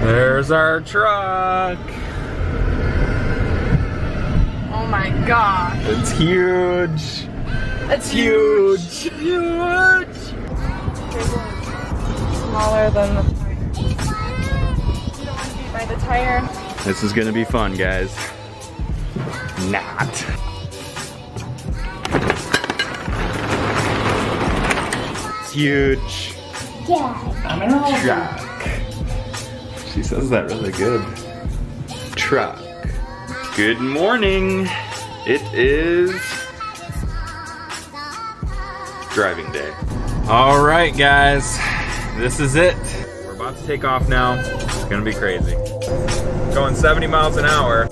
There's our truck. Oh my gosh. It's huge. It's Huge. Huge. Smaller than the tire. You don't want to be by the tire. This is gonna be fun, guys. Not. It's huge. Truck. She says that really good. Truck. Good morning. It is driving day. All right, guys. This is it. We're about to take off now. It's gonna be crazy. Going 70 miles an hour.